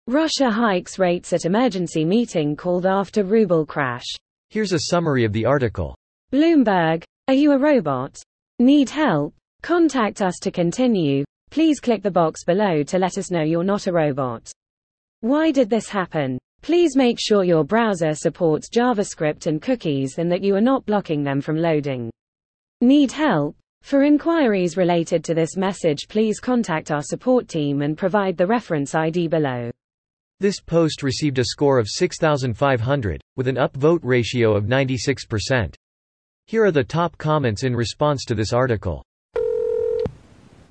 Russia hikes rates at emergency meeting called after ruble crash. Here's a summary of the article. Bloomberg, are you a robot? Need help? Contact us to continue. Please click the box below to let us know you're not a robot. Why did this happen? Please make sure your browser supports JavaScript and cookies and that you are not blocking them from loading. Need help? For inquiries related to this message, please contact our support team and provide the reference ID below. This post received a score of 6,500, with an upvote ratio of 96%. Here are the top comments in response to this article.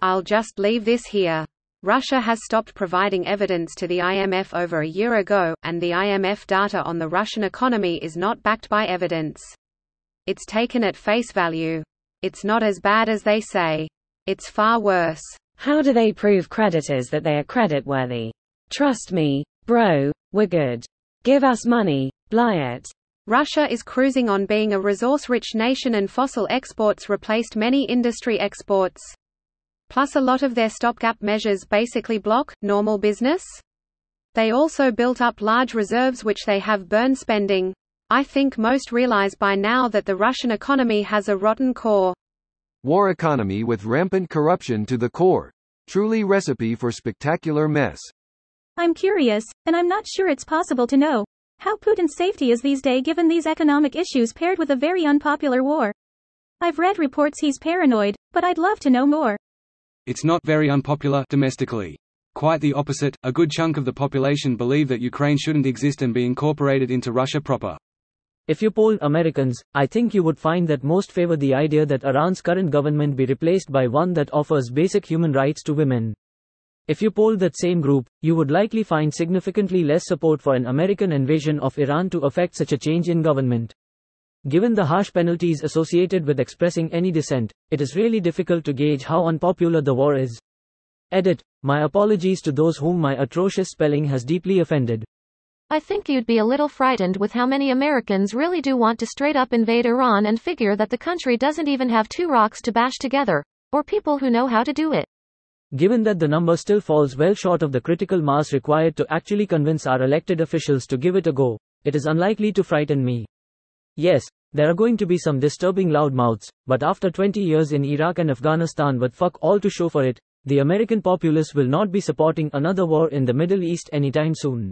I'll just leave this here. Russia has stopped providing evidence to the IMF over a year ago, and the IMF data on the Russian economy is not backed by evidence. It's taken at face value. It's not as bad as they say. It's far worse. How do they prove creditors that they are creditworthy? Trust me, bro, we're good. Give us money, buy it. Russia is cruising on being a resource-rich nation, and fossil exports replaced many industry exports. Plus a lot of their stopgap measures basically block normal business. They also built up large reserves which they have burned spending. I think most realize by now that the Russian economy has a rotten core. War economy with rampant corruption to the core. Truly recipe for spectacular mess. I'm curious, and I'm not sure it's possible to know how Putin's safety is these days given these economic issues paired with a very unpopular war. I've read reports he's paranoid, but I'd love to know more. It's not very unpopular domestically. Quite the opposite, a good chunk of the population believe that Ukraine shouldn't exist and be incorporated into Russia proper. If you polled Americans, I think you would find that most favor the idea that Iran's current government be replaced by one that offers basic human rights to women. If you polled that same group, you would likely find significantly less support for an American invasion of Iran to effect such a change in government. Given the harsh penalties associated with expressing any dissent, it is really difficult to gauge how unpopular the war is. Edit. My apologies to those whom my atrocious spelling has deeply offended. I think you'd be a little frightened with how many Americans really do want to straight up invade Iran and figure that the country doesn't even have two rocks to bash together, or people who know how to do it. Given that the number still falls well short of the critical mass required to actually convince our elected officials to give it a go, it is unlikely to frighten me. Yes, there are going to be some disturbing loudmouths, but after 20 years in Iraq and Afghanistan with fuck all to show for it, the American populace will not be supporting another war in the Middle East anytime soon.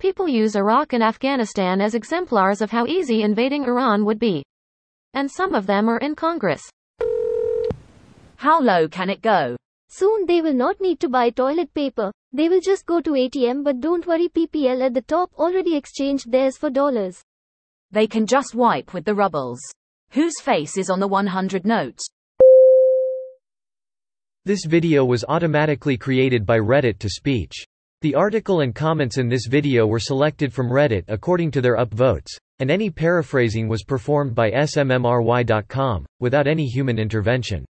People use Iraq and Afghanistan as exemplars of how easy invading Iran would be. And some of them are in Congress. How low can it go? Soon they will not need to buy toilet paper. They will just go to ATM, but don't worry, PPL at the top already exchanged theirs for dollars. They can just wipe with the rubles. Whose face is on the 100 notes? This video was automatically created by Reddit to speech. The article and comments in this video were selected from Reddit according to their upvotes, and any paraphrasing was performed by smmry.com, without any human intervention.